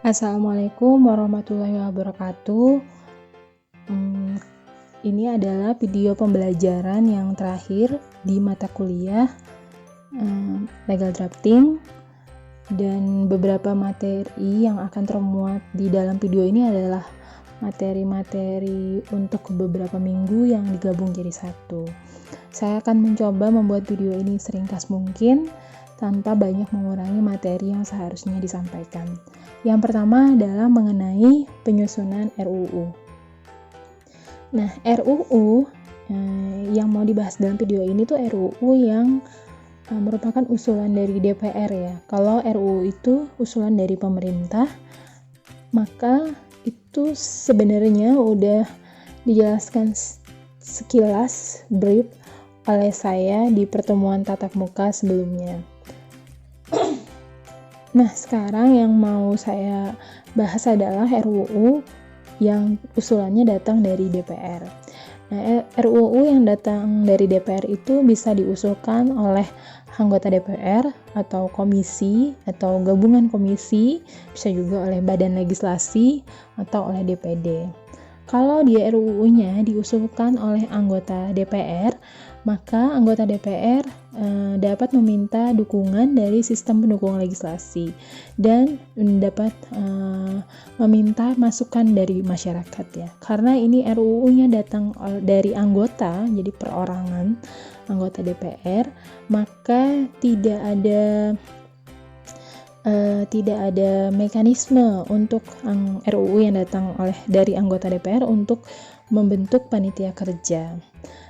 Assalamualaikum warahmatullahi wabarakatuh. Ini adalah video pembelajaran yang terakhir di mata kuliah Legal Drafting, dan beberapa materi yang akan termuat di dalam video ini adalah materi-materi untuk beberapa minggu yang digabung jadi satu. Saya akan mencoba membuat video ini seringkas mungkin tanpa banyak mengurangi materi yang seharusnya disampaikan. Yang pertama adalah mengenai penyusunan RUU. Nah, RUU yang mau dibahas dalam video ini tuh RUU yang merupakan usulan dari DPR ya. Kalau RUU itu usulan dari pemerintah, maka itu sebenarnya udah dijelaskan sekilas brief oleh saya di pertemuan tatap muka sebelumnya. Nah, sekarang yang mau saya bahas adalah RUU yang usulannya datang dari DPR. Nah, RUU yang datang dari DPR itu bisa diusulkan oleh anggota DPR atau komisi atau gabungan komisi, bisa juga oleh badan legislasi atau oleh DPD. Kalau dia RUU-nya diusulkan oleh anggota DPR, maka anggota DPR dapat meminta dukungan dari sistem pendukung legislasi dan dapat meminta masukan dari masyarakat ya. Karena ini RUU-nya datang dari anggota, jadi perorangan anggota DPR, maka tidak ada mekanisme untuk RUU yang datang dari anggota DPR untuk membentuk panitia kerja.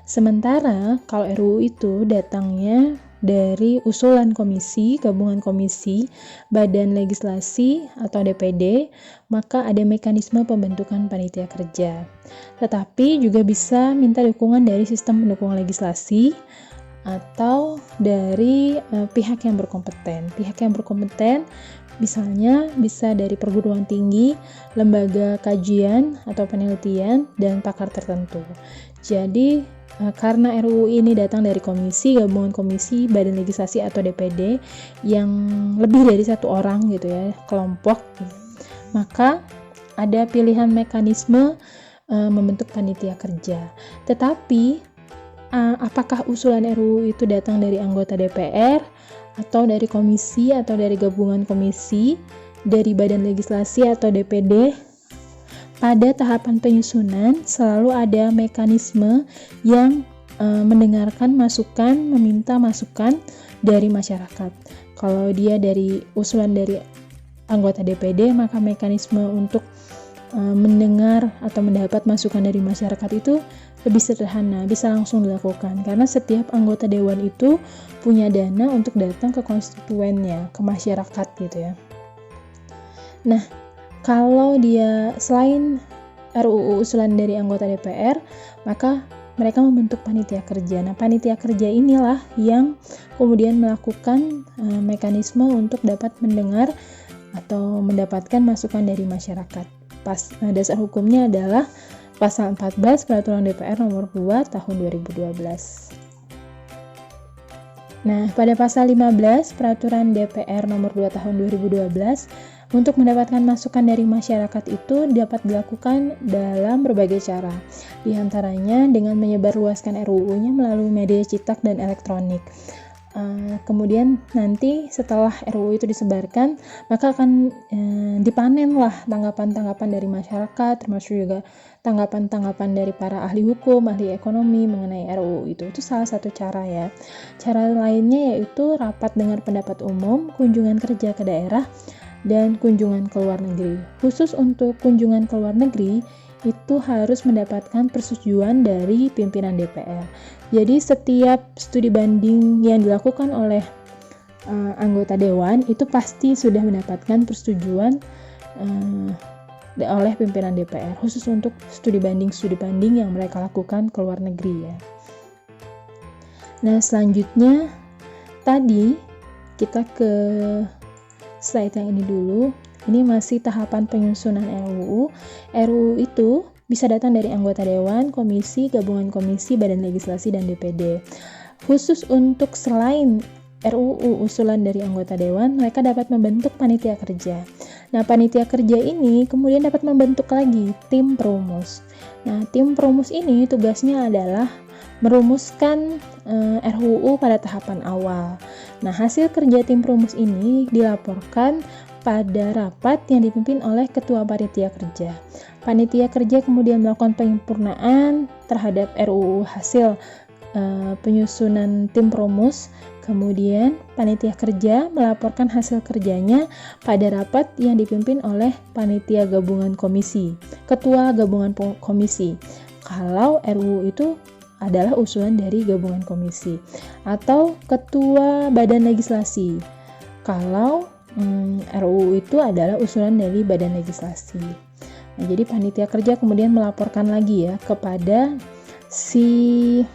Sementara kalau RUU itu datangnya dari usulan komisi, gabungan komisi, badan legislasi atau DPD, maka ada mekanisme pembentukan panitia kerja. Tetapi juga bisa minta dukungan dari sistem pendukung legislasi atau dari pihak yang berkompeten. Pihak yang berkompeten misalnya bisa dari perguruan tinggi, lembaga kajian atau penelitian, dan pakar tertentu. Jadi karena RUU ini datang dari komisi, gabungan komisi, badan legislasi atau DPD yang lebih dari satu orang gitu ya, kelompok, maka ada pilihan mekanisme membentuk panitia kerja. Tetapi apakah usulan RUU itu datang dari anggota DPR atau dari komisi atau dari gabungan komisi, dari badan legislasi atau DPD? Pada tahapan penyusunan selalu ada mekanisme yang mendengarkan masukan, meminta masukan dari masyarakat. Kalau dia dari usulan dari anggota DPD, maka mekanisme untuk mendengar atau mendapat masukan dari masyarakat itu lebih sederhana, bisa langsung dilakukan karena setiap anggota dewan itu punya dana untuk datang ke konstituennya, ke masyarakat gitu ya. Nah, kalau dia selain RUU usulan dari anggota DPR, maka mereka membentuk panitia kerja. Nah, panitia kerja inilah yang kemudian melakukan mekanisme untuk dapat mendengar atau mendapatkan masukan dari masyarakat. Dasar hukumnya adalah Pasal 14 Peraturan DPR Nomor 2 Tahun 2012. Nah, pada Pasal 15 Peraturan DPR Nomor 2 Tahun 2012, untuk mendapatkan masukan dari masyarakat itu dapat dilakukan dalam berbagai cara. Di antaranya dengan menyebarluaskan RUU-nya melalui media cetak dan elektronik. Kemudian nanti setelah RUU itu disebarkan, maka akan dipanenlah tanggapan-tanggapan dari masyarakat, termasuk juga tanggapan-tanggapan dari para ahli hukum, ahli ekonomi mengenai RUU itu. Itu salah satu cara ya. Cara lainnya yaitu rapat dengar pendapat umum, kunjungan kerja ke daerah, dan kunjungan ke luar negeri. Khusus untuk kunjungan ke luar negeri, itu harus mendapatkan persetujuan dari pimpinan DPR. Jadi setiap studi banding yang dilakukan oleh anggota dewan itu pasti sudah mendapatkan persetujuan oleh pimpinan DPR, khusus untuk studi banding yang mereka lakukan ke luar negeri ya. Nah, selanjutnya tadi kita ke slide yang ini dulu. Ini masih tahapan penyusunan RUU. RUU itu bisa datang dari anggota dewan, komisi, gabungan komisi, badan legislasi, dan DPD. Khusus untuk selain RUU usulan dari anggota dewan, mereka dapat membentuk panitia kerja. Nah, panitia kerja ini kemudian dapat membentuk lagi tim perumus. Nah, tim perumus ini tugasnya adalah merumuskan RUU pada tahapan awal. Nah, hasil kerja tim perumus ini dilaporkan pada rapat yang dipimpin oleh ketua panitia kerja. Panitia kerja kemudian melakukan penyempurnaan terhadap RUU hasil penyusunan tim perumus. Kemudian panitia kerja melaporkan hasil kerjanya pada rapat yang dipimpin oleh panitia gabungan komisi, ketua gabungan komisi. Kalau RUU itu adalah usulan dari gabungan komisi, atau ketua badan legislasi kalau RUU itu adalah usulan dari badan legislasi. Nah, jadi panitia kerja kemudian melaporkan lagi ya kepada si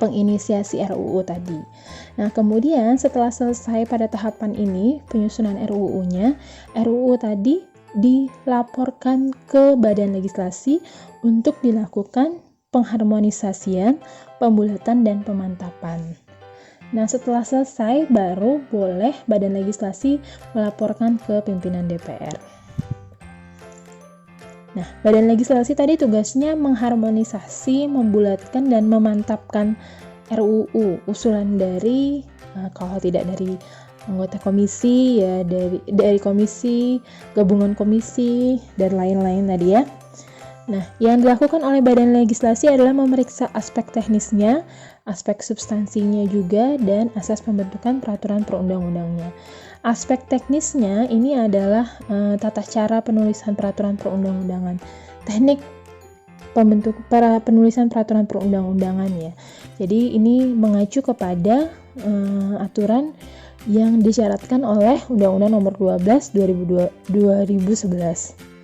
penginisiasi RUU tadi. Nah, kemudian setelah selesai pada tahapan ini penyusunan RUU-nya, RUU tadi dilaporkan ke badan legislasi untuk dilakukan pengharmonisasian, pembulatan, dan pemantapan. Nah, setelah selesai baru boleh badan legislasi melaporkan ke pimpinan DPR. Nah, badan legislasi tadi tugasnya mengharmonisasi, membulatkan, dan memantapkan RUU usulan dari kalau tidak dari anggota komisi ya dari komisi, gabungan komisi, dan lain-lain tadi ya. Nah, yang dilakukan oleh badan legislasi adalah memeriksa aspek teknisnya, aspek substansinya juga, dan asas pembentukan peraturan perundang-undangnya. Aspek teknisnya ini adalah tata cara penulisan peraturan perundang-undangan, teknik penulisan peraturan perundang-undangan ya. Jadi ini mengacu kepada aturan yang disyaratkan oleh Undang-Undang Nomor 12 2011.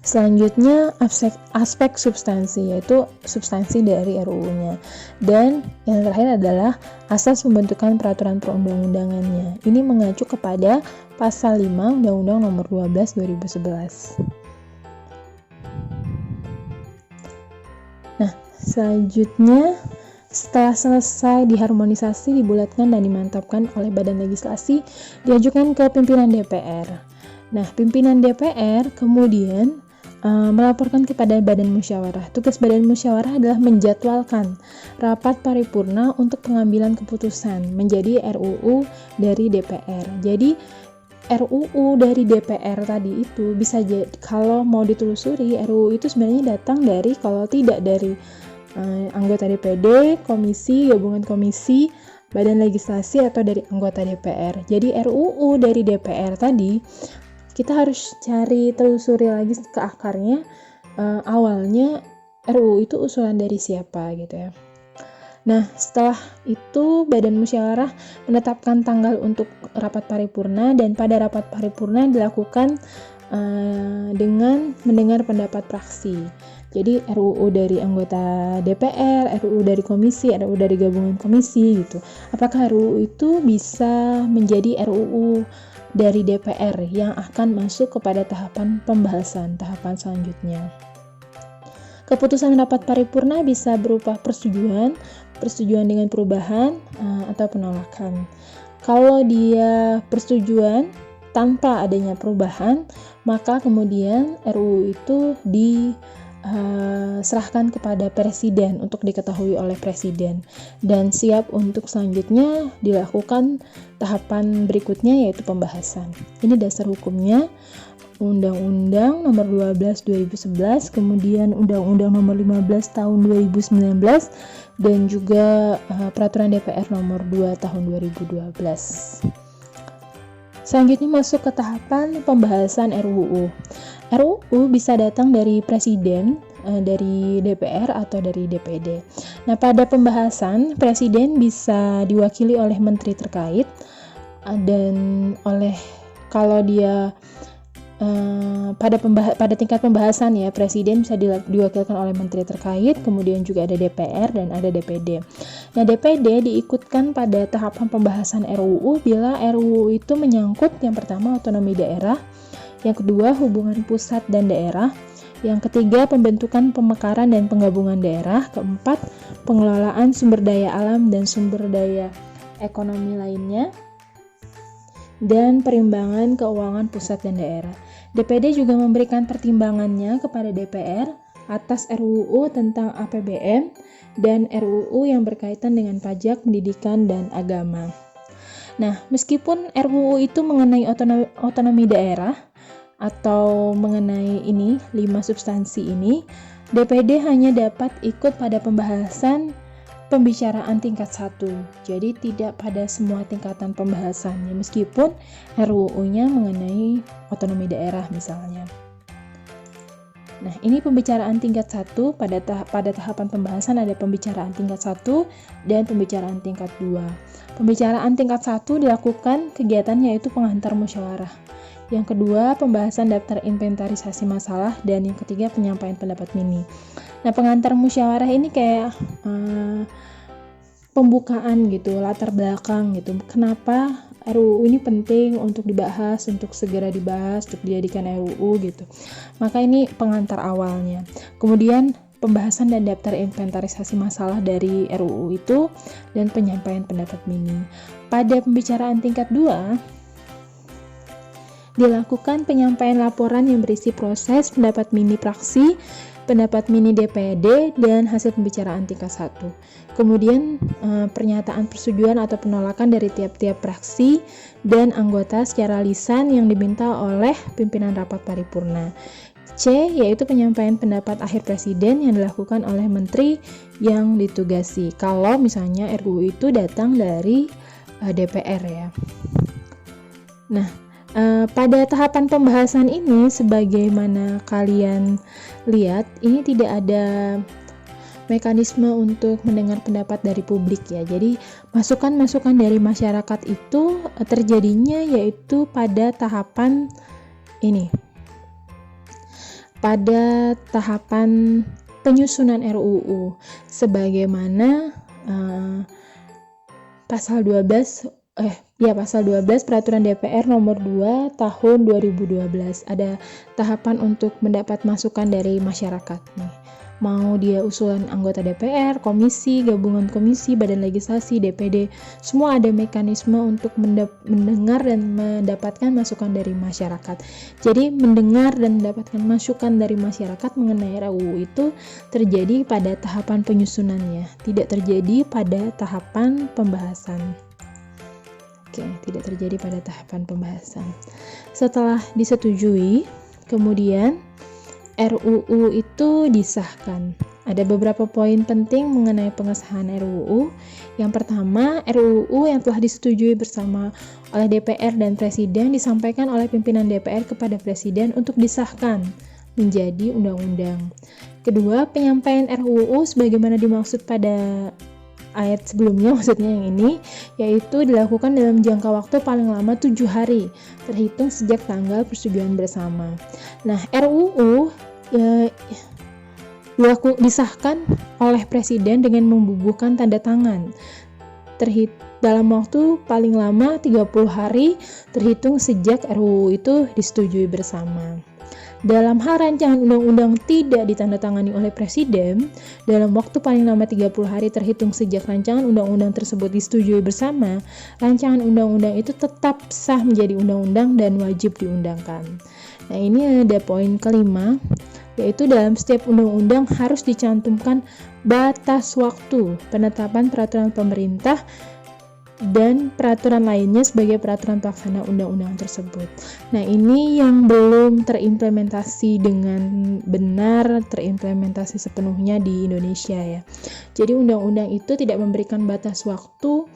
Selanjutnya aspek substansi, yaitu substansi dari RUU-nya. Dan yang terakhir adalah asas pembentukan peraturan perundang-undangannya. Ini mengacu kepada pasal 5 Undang-Undang Nomor 12 2011. Nah, selanjutnya setelah selesai diharmonisasi, dibulatkan, dan dimantapkan oleh badan legislasi, diajukan ke pimpinan DPR. Nah, pimpinan DPR kemudian melaporkan kepada badan musyawarah. Tugas badan musyawarah adalah menjadwalkan rapat paripurna untuk pengambilan keputusan menjadi RUU dari DPR. Jadi RUU dari DPR tadi itu bisa jadi, kalau mau ditelusuri, RUU itu sebenarnya datang dari, kalau tidak dari anggota DPD, komisi, gabungan komisi, badan legislasi, atau dari anggota DPR. Jadi RUU dari DPR tadi kita harus cari telusuri lagi ke akarnya, awalnya RUU itu usulan dari siapa gitu ya. Nah, setelah itu badan musyawarah menetapkan tanggal untuk rapat paripurna, dan pada rapat paripurna dilakukan dengan mendengar pendapat fraksi. Jadi RUU dari anggota DPR, RUU dari komisi, RUU dari gabungan komisi gitu. Apakah RUU itu bisa menjadi RUU dari DPR yang akan masuk kepada tahapan pembahasan, tahapan selanjutnya. Keputusan rapat paripurna bisa berupa persetujuan dengan perubahan, atau penolakan. Kalau dia persetujuan tanpa adanya perubahan, maka kemudian RUU itu diserahkan kepada presiden untuk diketahui oleh presiden, dan siap untuk selanjutnya dilakukan tahapan berikutnya, yaitu pembahasan. Ini dasar hukumnya Undang-Undang Nomor 12 2011, kemudian Undang-Undang Nomor 15 Tahun 2019, dan juga Peraturan DPR Nomor 2 Tahun 2012. Selanjutnya masuk ke tahapan pembahasan RUU. RUU bisa datang dari presiden, dari DPR, atau dari DPD. Nah, pada pembahasan, presiden bisa diwakili oleh menteri terkait, dan kalau dia pada tingkat pembahasan ya, presiden bisa diwakilkan oleh menteri terkait, kemudian juga ada DPR dan ada DPD. Nah, DPD diikutkan pada tahapan pembahasan RUU bila RUU itu menyangkut yang pertama otonomi daerah, yang kedua hubungan pusat dan daerah, Yang ketiga, pembentukan, pemekaran, dan penggabungan daerah. Keempat, pengelolaan sumber daya alam dan sumber daya ekonomi lainnya. Dan perimbangan keuangan pusat dan daerah. DPD juga memberikan pertimbangannya kepada DPR atas RUU tentang APBN dan RUU yang berkaitan dengan pajak, pendidikan, dan agama. Nah, meskipun RUU itu mengenai otonomi daerah atau mengenai 5 substansi ini, DPD hanya dapat ikut pada pembicaraan tingkat 1. Jadi tidak pada semua tingkatan pembahasannya, meskipun RUU-nya mengenai otonomi daerah misalnya. Nah, ini pembicaraan tingkat 1. Pada tahapan pembahasan ada pembicaraan tingkat 1 dan pembicaraan tingkat 2. Pembicaraan tingkat 1 dilakukan kegiatan yaitu pengantar musyawarah. Yang kedua, pembahasan daftar inventarisasi masalah, dan yang ketiga, penyampaian pendapat mini. Nah, pengantar musyawarah ini kayak pembukaan gitu, latar belakang gitu. Kenapa RUU ini penting untuk dibahas, untuk segera dibahas, untuk dijadikan RUU gitu. Maka ini pengantar awalnya. Kemudian pembahasan dan daftar inventarisasi masalah dari RUU itu, dan penyampaian pendapat mini. Pada pembicaraan tingkat 2, dilakukan penyampaian laporan yang berisi proses pendapat mini praksi, pendapat mini DPD, dan hasil pembicaraan tingkat 1. Kemudian pernyataan persetujuan atau penolakan dari tiap-tiap praksi dan anggota secara lisan yang diminta oleh pimpinan rapat paripurna. C, yaitu penyampaian pendapat akhir presiden yang dilakukan oleh menteri yang ditugasi. Kalau misalnya RUU itu datang dari DPR ya. Nah, pada tahapan pembahasan ini, sebagaimana kalian lihat, ini tidak ada mekanisme untuk mendengar pendapat dari publik ya. Jadi masukan-masukan dari masyarakat itu terjadinya yaitu pada tahapan ini, pada tahapan penyusunan RUU, sebagaimana pasal 12 Peraturan DPR nomor 2 tahun 2012. Ada tahapan untuk mendapat masukan dari masyarakat nih. Mau dia usulan anggota DPR, komisi, gabungan komisi, badan legislasi, DPD, semua ada mekanisme untuk mendengar dan mendapatkan masukan dari masyarakat. Jadi mendengar dan mendapatkan masukan dari masyarakat mengenai RUU itu terjadi pada tahapan penyusunannya, tidak terjadi pada tahapan pembahasan. Tidak terjadi pada tahapan pembahasan. Setelah disetujui, kemudian RUU itu disahkan. Ada beberapa poin penting mengenai pengesahan RUU. Yang pertama, RUU yang telah disetujui bersama oleh DPR dan Presiden disampaikan oleh pimpinan DPR kepada Presiden untuk disahkan menjadi undang-undang. Kedua, penyampaian RUU sebagaimana dimaksud pada ayat sebelumnya, maksudnya yang ini, yaitu dilakukan dalam jangka waktu paling lama 7 hari terhitung sejak tanggal persetujuan bersama. Nah, RUU disahkan oleh Presiden dengan membubuhkan tanda tangan dalam waktu paling lama 30 hari terhitung sejak RUU itu disetujui bersama. Dalam hal rancangan undang-undang tidak ditandatangani oleh Presiden, dalam waktu paling lama 30 hari terhitung sejak rancangan undang-undang tersebut disetujui bersama, rancangan undang-undang itu tetap sah menjadi undang-undang dan wajib diundangkan. Nah, ini ada poin kelima, yaitu dalam setiap undang-undang harus dicantumkan batas waktu penetapan peraturan pemerintah dan peraturan lainnya sebagai peraturan pelaksana undang-undang tersebut. Nah, ini yang belum terimplementasi dengan benar, terimplementasi sepenuhnya di Indonesia ya. Jadi undang-undang itu tidak memberikan batas waktu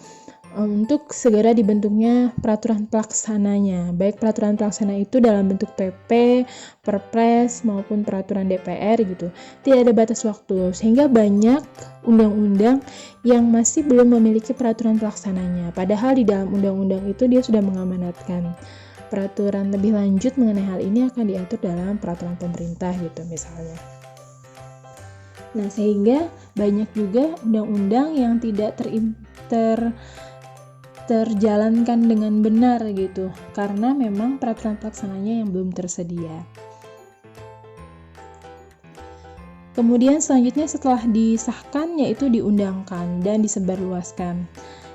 untuk segera dibentuknya peraturan pelaksananya, baik peraturan pelaksana itu dalam bentuk PP, Perpres maupun peraturan DPR gitu. Tidak ada batas waktu, sehingga banyak undang-undang yang masih belum memiliki peraturan pelaksananya. Padahal di dalam undang-undang itu dia sudah mengamanatkan peraturan lebih lanjut mengenai hal ini akan diatur dalam peraturan pemerintah gitu misalnya. Nah, sehingga banyak juga undang-undang yang tidak terjalankan dengan benar gitu, karena memang peraturan pelaksananya yang belum tersedia. Kemudian selanjutnya setelah disahkan yaitu diundangkan dan disebarluaskan.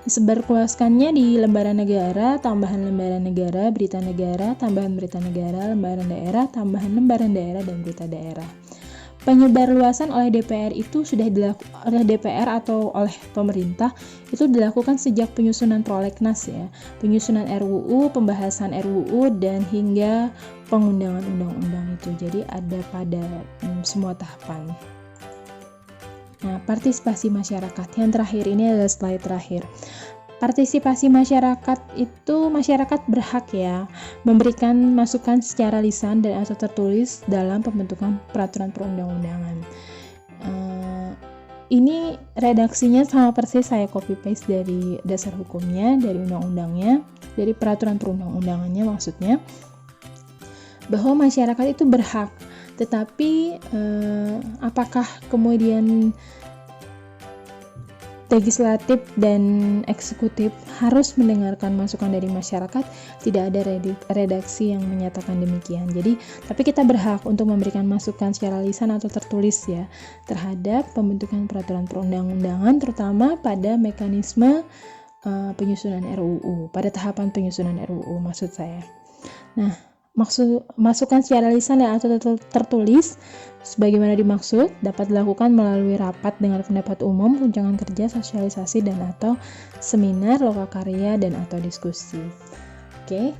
Disebarluaskannya di lembaran negara, tambahan lembaran negara, berita negara, tambahan berita negara, lembaran daerah, tambahan lembaran daerah, dan berita daerah. Penyebarluasan oleh DPR itu sudah dilakukan oleh DPR atau oleh pemerintah itu dilakukan sejak penyusunan prolegnas ya, penyusunan RUU, pembahasan RUU, dan hingga pengundangan undang-undang itu. Jadi ada pada semua tahapan. Nah, partisipasi masyarakat yang terakhir ini adalah slide terakhir. Partisipasi masyarakat itu masyarakat berhak ya memberikan masukan secara lisan dan atau tertulis dalam pembentukan peraturan perundang-undangan. Ini redaksinya sama persis saya copy paste dari dasar hukumnya, dari undang-undangnya, dari peraturan perundang-undangannya maksudnya, bahwa masyarakat itu berhak, tetapi apakah kemudian legislatif dan eksekutif harus mendengarkan masukan dari masyarakat? Tidak ada redaksi yang menyatakan demikian. Jadi, tapi kita berhak untuk memberikan masukan secara lisan atau tertulis ya terhadap pembentukan peraturan perundang-undangan, terutama pada mekanisme penyusunan RUU, pada tahapan penyusunan RUU maksud saya. Nah, masukan secara lisan dan atau tertulis sebagaimana dimaksud dapat dilakukan melalui rapat dengar pendapat umum, kunjungan kerja, sosialisasi, dan atau seminar, lokakarya, dan atau diskusi. Oke,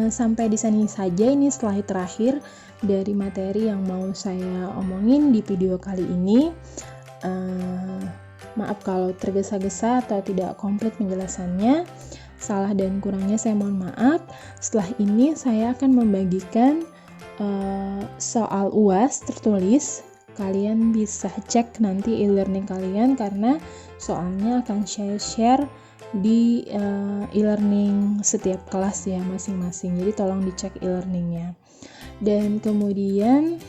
sampai di sini saja ini slide terakhir dari materi yang mau saya omongin di video kali ini. Maaf kalau tergesa-gesa atau tidak komplit penjelasannya. Salah dan kurangnya saya mohon maaf. Setelah ini saya akan membagikan soal UAS tertulis. Kalian bisa cek nanti e-learning kalian karena soalnya akan saya share di e-learning setiap kelas ya masing-masing. Jadi tolong dicek e-learningnya. Dan kemudian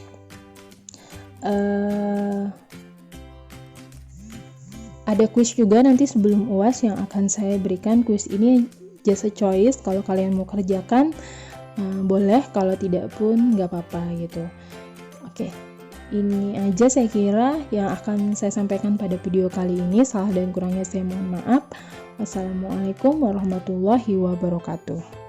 ada kuis juga nanti sebelum UAS yang akan saya berikan. Kuis ini just a choice, kalau kalian mau kerjakan boleh, kalau tidak pun nggak apa-apa gitu. Oke, ini aja saya kira yang akan saya sampaikan pada video kali ini. Salah dan kurangnya saya mohon maaf. Wassalamualaikum warahmatullahi wabarakatuh.